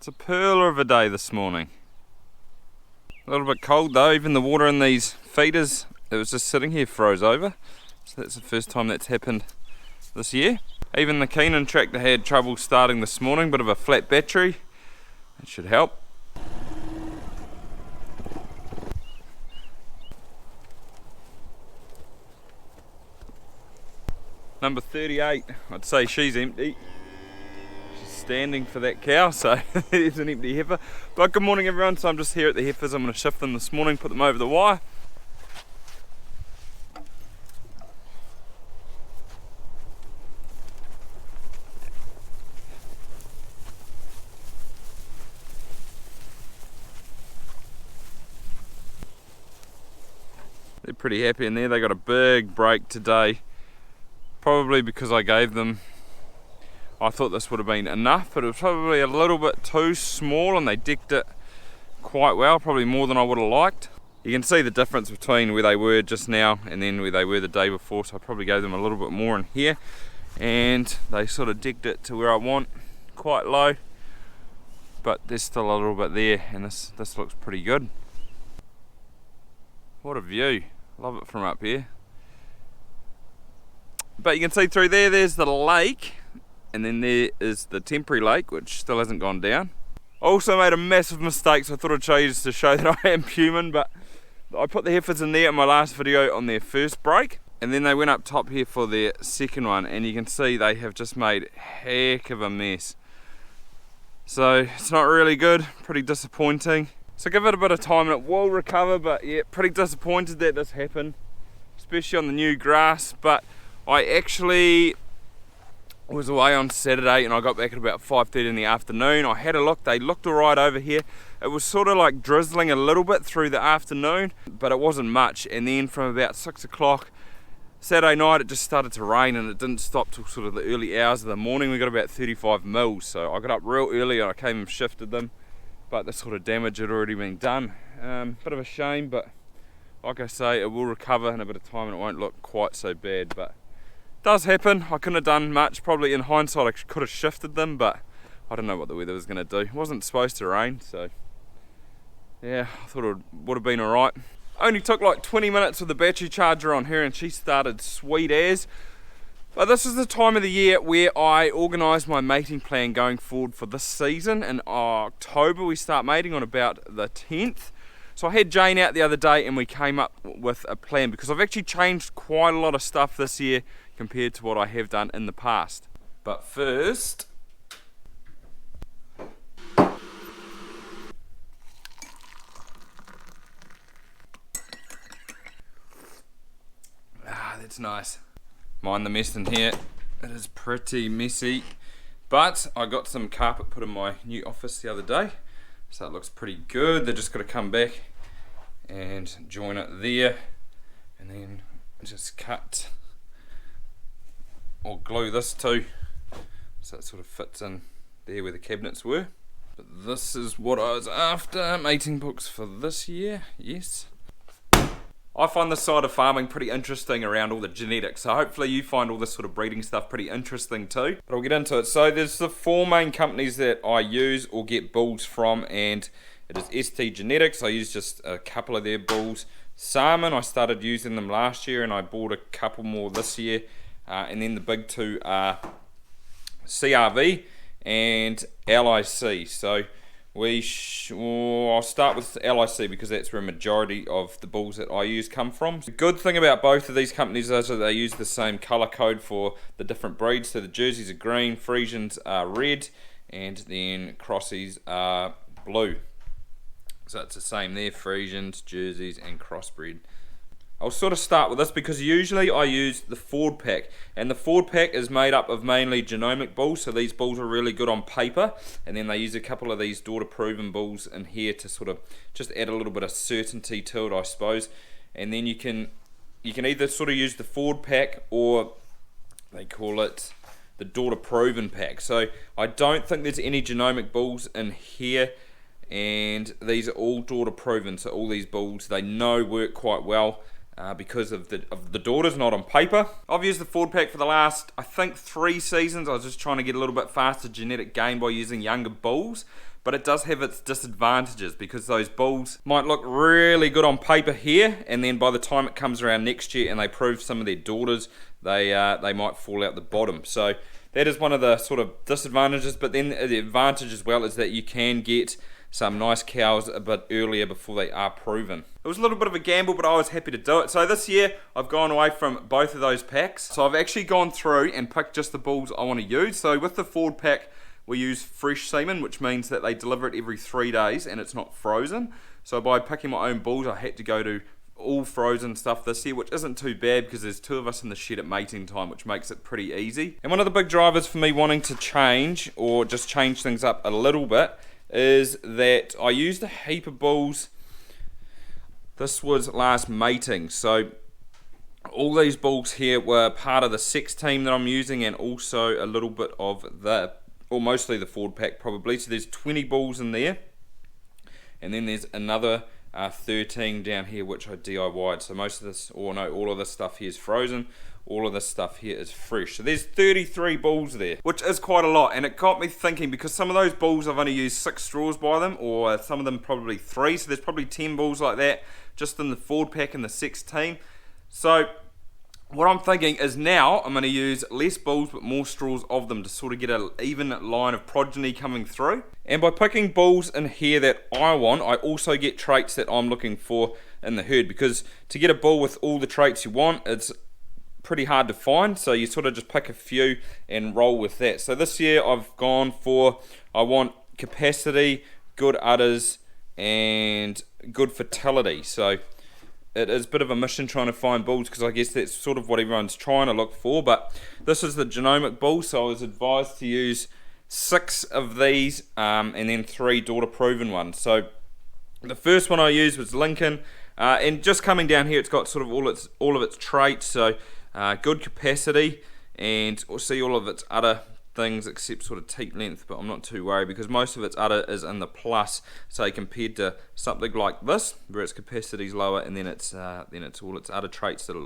It's a pearler of a day this morning. A little bit cold though, even the water in these feeders that was just sitting here froze over. So that's the first time that's happened this year. Even the Keenan tractor had trouble starting this morning, bit of a flat battery. That should help. Number 38, I'd say she's empty. Standing for that cow, so there's an empty heifer. But good morning everyone, so I'm just here at the heifers. I'm going to shift them this morning, put them over the wire. They're pretty happy in there. They got a big break today, probably because I gave them, I thought this would have been enough, but it was probably a little bit too small and they decked it quite well, probably more than I would have liked. You can see the difference between where they were just now and then where they were the day before, so I probably gave them a little bit more in here and they sort of decked it to where I want, quite low, but there's still a little bit there and this looks pretty good. What a view, love it from up here. But you can see through there's the lake. And then there is the temporary lake, which still hasn't gone down. I also made a massive mistake, so I thought I'd show you just to show that I am human, but I put the heifers in there in my last video on their first break, and then they went up top here for their second one, and you can see they have just made a heck of a mess. So it's not really good, pretty disappointing. So give it a bit of time and it will recover, but yeah, pretty disappointed that this happened, especially on the new grass. But I actually was away on Saturday and I got back at about 5:30 in the afternoon. I had a look, they looked alright over here. It was sort of like drizzling a little bit through the afternoon, but it wasn't much. And then from about 6 o'clock Saturday night it just started to rain and it didn't stop till sort of the early hours of the morning. We got about 35 mils, so I got up real early and I came and shifted them, but the sort of damage had already been done. Bit of a shame, but like I say, it will recover in a bit of time and it won't look quite so bad. But does happen. I couldn't have done much. Probably in hindsight I could have shifted them, but I don't know what the weather was going to do. It wasn't supposed to rain, so yeah, I thought it would have been alright. Only took like 20 minutes with the battery charger on her and she started sweet as. But this is the time of the year where I organise my mating plan going forward for this season. In October we start mating on about the 10th. So I had Jane out the other day and we came up with a plan, because I've actually changed quite a lot of stuff this year compared to what I have done in the past. But first, that's nice. Mind the mess in here, it is pretty messy, but I got some carpet put in my new office the other day, so it looks pretty good. They're just got to come back and join it there and then just cut or glue this too, so it sort of fits in there where the cabinets were. But this is what I was after, mating books for this year, yes. I find this side of farming pretty interesting around all the genetics, so hopefully you find all this sort of breeding stuff pretty interesting too. But I'll get into it. So there's the 4 main companies that I use or get bulls from, and it is ST Genetics. I use just a couple of their bulls. Semen, I started using them last year and I bought a couple more this year. And then the big two are CRV and LIC. So I'll start with LIC because that's where a majority of the bulls that I use come from. The good thing about both of these companies is that they use the same colour code for the different breeds. So the Jerseys are green, Friesians are red, and then Crossies are blue. So it's the same there, Friesians, Jerseys and crossbred. I'll sort of start with this because usually I use the Ford pack, and the Ford pack is made up of mainly genomic bulls, so these bulls are really good on paper, and then they use a couple of these daughter proven bulls in here to sort of just add a little bit of certainty to it, I suppose. And then you can either sort of use the Ford pack, or they call it the daughter proven pack. So I don't think there's any genomic bulls in here, and these are all daughter proven, so all these bulls they know work quite well. Because of the daughters, not on paper. I've used the Ford pack for the last, I think, 3 seasons. I was just trying to get a little bit faster genetic gain by using younger bulls. but it does have its disadvantages because those bulls might look really good on paper here, and then by the time it comes around next year and they prove some of their daughters, they might fall out the bottom. So that is one of the sort of disadvantages, but then the advantage as well is that you can get some nice cows a bit earlier before they are proven. It was a little bit of a gamble, but I was happy to do it. So this year I've gone away from both of those packs. So I've actually gone through and picked just the bulls I want to use. So with the Ford pack, we use fresh semen, which means that they deliver it every 3 days and it's not frozen. So by picking my own bulls, I had to go to all frozen stuff this year, which isn't too bad because there's 2 of us in the shed at mating time, which makes it pretty easy. And one of the big drivers for me wanting to change, or just change things up a little bit, is that I used a heap of bulls. This was last mating, so all these bulls here were part of the sex team that I'm using, and also a little bit of the, or mostly the Ford pack probably. So there's 20 bulls in there, and then there's another 13 down here which I DIY'd. So most of this, or no, all of this stuff here is frozen. All of this stuff here is fresh. So there's 33 bulls there, which is quite a lot. And it got me thinking, because some of those bulls I've only used 6 straws by them, or some of them probably 3. So there's probably 10 bulls like that just in the Ford pack and the sex team. So what I'm thinking is now I'm going to use less bulls but more straws of them to sort of get an even line of progeny coming through. And by picking bulls in here that I want, I also get traits that I'm looking for in the herd, because to get a bull with all the traits you want, it's pretty hard to find, so you sort of just pick a few and roll with that. So this year I've gone for, I want capacity, good udders, and good fertility. So it is a bit of a mission trying to find bulls, because I guess that's sort of what everyone's trying to look for. But this is the genomic bull, so I was advised to use 6 of these and then 3 daughter proven ones. So the first one I used was Lincoln, and just coming down here it's got sort of all of its traits. So good capacity, and see all of its udder things except sort of teat length, but I'm not too worried because most of its udder is in the plus, say, compared to something like this where its capacity is lower, and then it's all its udder traits that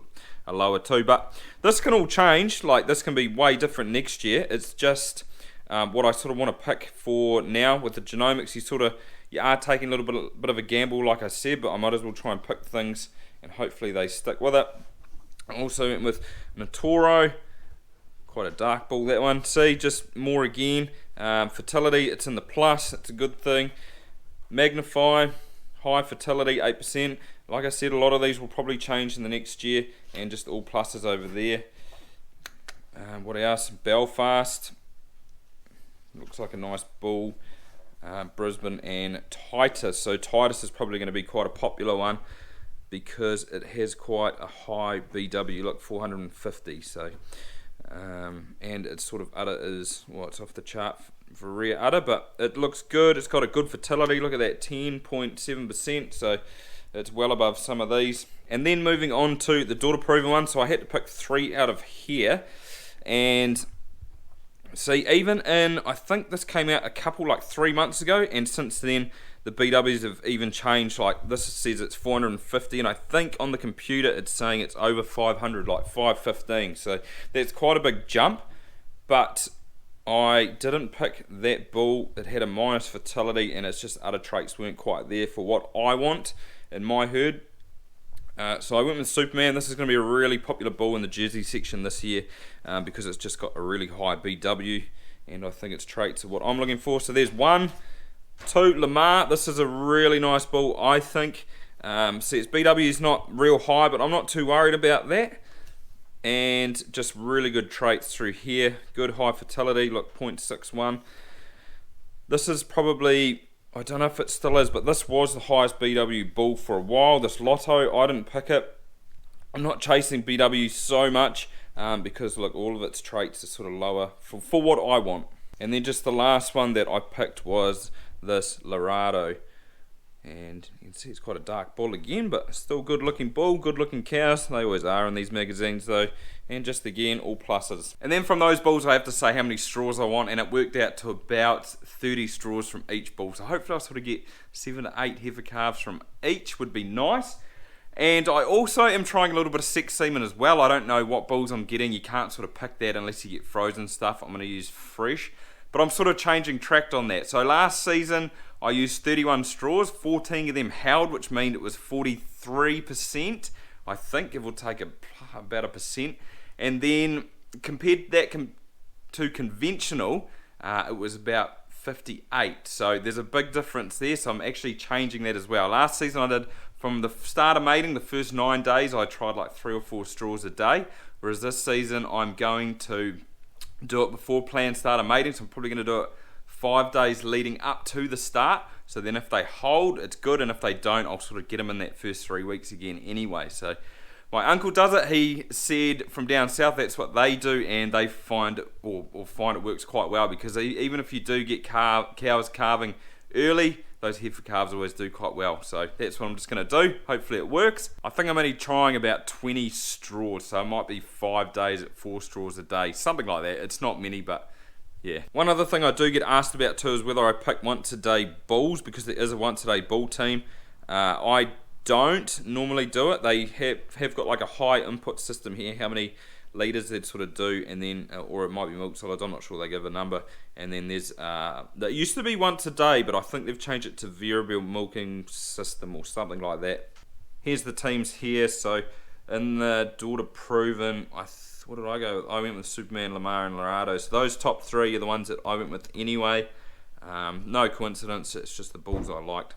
are lower too. But this can all change, like this can be way different next year. It's just what I sort of want to pick for now. With the genomics, you are taking a little bit of a gamble, like I said, but I might as well try and pick things and hopefully they stick with it. I also went with Natoro, quite a dark bull that one. See, just more again. Fertility, it's in the plus, it's a good thing. Magnify, high fertility, 8%. Like I said, a lot of these will probably change in the next year, and just all pluses over there. What else? Belfast, looks like a nice bull. Brisbane and Titus. So Titus is probably going to be quite a popular one, because it has quite a high BW, look, 450, so and its sort of udder is, well, it's off the chart for rear udder, but it looks good. It's got a good fertility, look at that, 10.7%, so it's well above some of these. And then moving on to the daughter proven one, so I had to pick 3 out of here, and see, even in, I think this came out a couple, like 3 months ago, and since then the BWs have even changed. Like this says it's 450, and I think on the computer it's saying it's over 500, like 515. So that's quite a big jump. But I didn't pick that bull. It had a minus fertility, and it's just other traits weren't quite there for what I want in my herd. So I went with Superman. This is going to be a really popular bull in the Jersey section this year, because it's just got a really high BW, and I think its traits are what I'm looking for. So there's 1, 2, Lamar. This is a really nice bull, I think. See, its BW is not real high, but I'm not too worried about that. And just really good traits through here. Good high fertility, look, 0.61. This is probably, I don't know if it still is, but this was the highest BW bull for a while. This Lotto, I didn't pick it. I'm not chasing BW so much, because look, all of its traits are sort of lower for what I want. And then just the last one that I picked was this Laredo, and you can see it's quite a dark bull again, but still good looking bull, good looking cows. They always are in these magazines though. And just again, all pluses. And then from those bulls I have to say how many straws I want, and it worked out to about 30 straws from each bull. So hopefully I'll sort of get 7 to 8 heifer calves from each, would be nice. And I also am trying a little bit of sex semen as well. I don't know what bulls I'm getting. You can't sort of pick that unless you get frozen stuff. I'm going to use fresh. but I'm sort of changing track on that. So last season I used 31 straws, 14 of them held, which means it was 43%, I think, it will take about a percent. And then compared that to conventional, it was about 58. So there's a big difference there, so I'm actually changing that as well. Last season I did, from the start of mating, the first 9 days, I tried like 3 or 4 straws a day, whereas this season I'm going to do it before planned start of mating, so I'm probably going to do it 5 days leading up to the start. So then if they hold, it's good, and if they don't, I'll sort of get them in that first 3 weeks again anyway. So my uncle does it. He said from down south that's what they do, and they find it works quite well, because even if you do get cows calving early, those heifer calves always do quite well. So that's what I'm just going to do. Hopefully it works. I think I'm only trying about 20 straws, so it might be 5 days at 4 straws a day, something like that. It's not many, but yeah. One other thing I do get asked about too is whether I pick once a day bulls, because there is a once a day bull team. I don't normally do it. They have got like a high input system here, how many litres they'd sort of do, and then or it might be milk solids, I'm not sure, they give a number. And then there's that used to be once a day, but I think they've changed it to variable milking system or something like that. Here's the teams here. So in the daughter proven, what did I go with? I went with Superman, Lamar and Lorado. So those top 3 are the ones that I went with anyway. No coincidence, it's just the bulls I liked.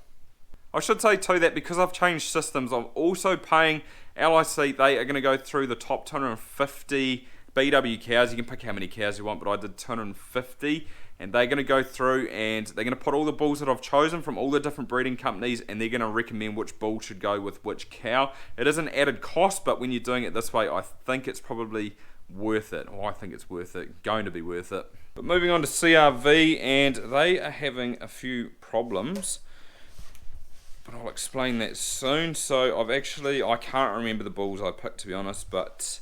I should say too that because I've changed systems, I'm also paying LIC. They are going to go through the top 250 BW cows. You can pick how many cows you want, but I did 250, and they're going to go through and they're going to put all the bulls that I've chosen from all the different breeding companies, and they're going to recommend which bull should go with which cow. It is an added cost, but when you're doing it this way, I think it's probably worth it. I think it's worth it, going to be worth it. But moving on to CRV, and they are having a few problems, but I'll explain that soon. So I can't remember the bulls I picked, to be honest, but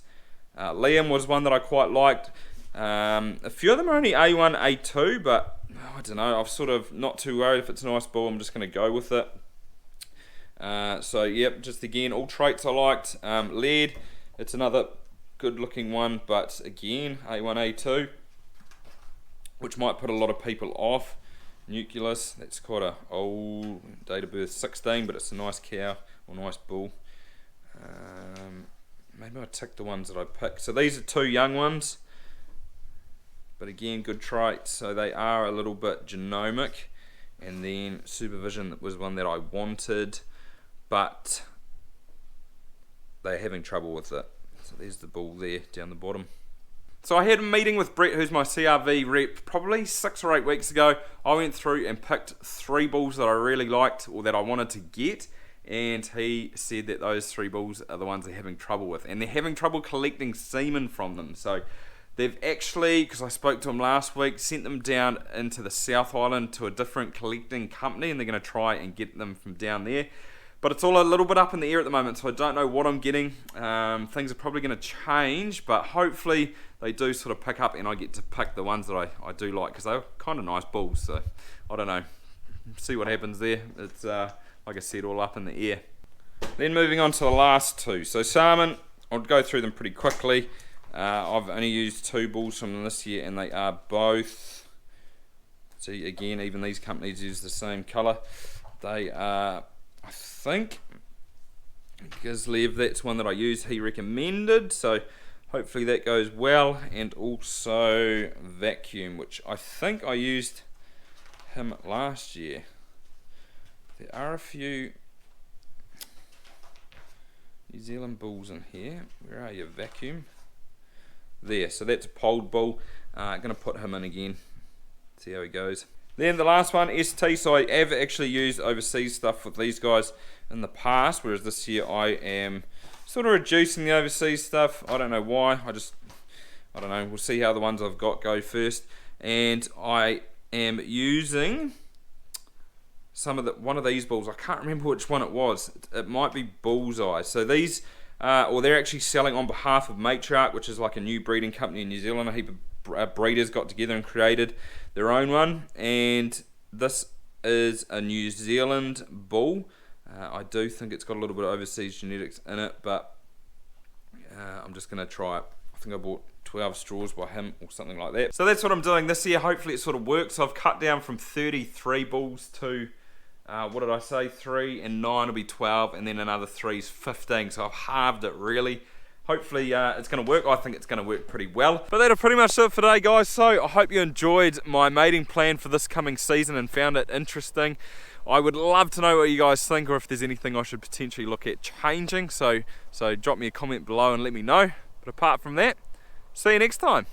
Liam was one that I quite liked. A few of them are only A1, A2, but I don't know, I'm sort of not too worried. If it's a nice bull, I'm just going to go with it. So yep, just again, all traits I liked. Lead, it's another good looking one, but again, A1, A2, which might put a lot of people off. Nucleus, that's quite a old, date of birth 16, but it's a nice cow or nice bull. Maybe I tick the ones that I picked. So these are 2 young ones, but again, good traits. So they are a little bit genomic. And then Supervision was one that I wanted, but they're having trouble with it. So there's the bull there down the bottom. So I had a meeting with Brett, who's my CRV rep, probably 6 or 8 weeks ago. I went through and picked 3 bulls that I really liked, or that I wanted to get, and he said that those 3 bulls are the ones they're having trouble with, and they're having trouble collecting semen from them. So they've actually, because I spoke to them last week, sent them down into the South Island to a different collecting company, and they're going to try and get them from down there. But it's all a little bit up in the air at the moment, so I don't know what I'm getting. Things are probably going to change, but hopefully they do sort of pick up, and I get to pick the ones that I do like, because they're kind of nice bulls. So I don't know. See what happens there. It's, like I said, all up in the air. Then moving on to the last 2. So salmon, I'll go through them pretty quickly. I've only used 2 bulls from them this year, and they are both, see again, even these companies use the same colour. They are, I think, Gizlev, that's one that I used, he recommended, so hopefully that goes well. And also Vacuum, which I think I used him last year. There are a few New Zealand bulls in here. Where are you, Vacuum? There, so that's a polled bull. Going to put him in again, see how he goes. Then the last one, ST. So I have actually used overseas stuff with these guys in the past, whereas this year I am sort of reducing the overseas stuff. I don't know why. I don't know. We'll see how the ones I've got go first. And I am using one of these bulls. I can't remember which one it was. It might be Bullseye. So these, they're actually selling on behalf of Matriarch, which is like a new breeding company in New Zealand. A heap of breeders got together and created their own one, and this is a New Zealand bull. I do think it's got a little bit of overseas genetics in it, but I'm just going to try it. I think I bought 12 straws by him or something like that. So that's what I'm doing this year. Hopefully it sort of works. I've cut down from 33 bulls to, what did I say, 3 and 9 will be 12, and then another 3 is 15. So I've halved it really. Hopefully it's going to work. I think it's going to work pretty well. But that'll pretty much do it for today, guys. So I hope you enjoyed my mating plan for this coming season and found it interesting. I would love to know what you guys think, or if there's anything I should potentially look at changing. So drop me a comment below and let me know. But apart from that, see you next time.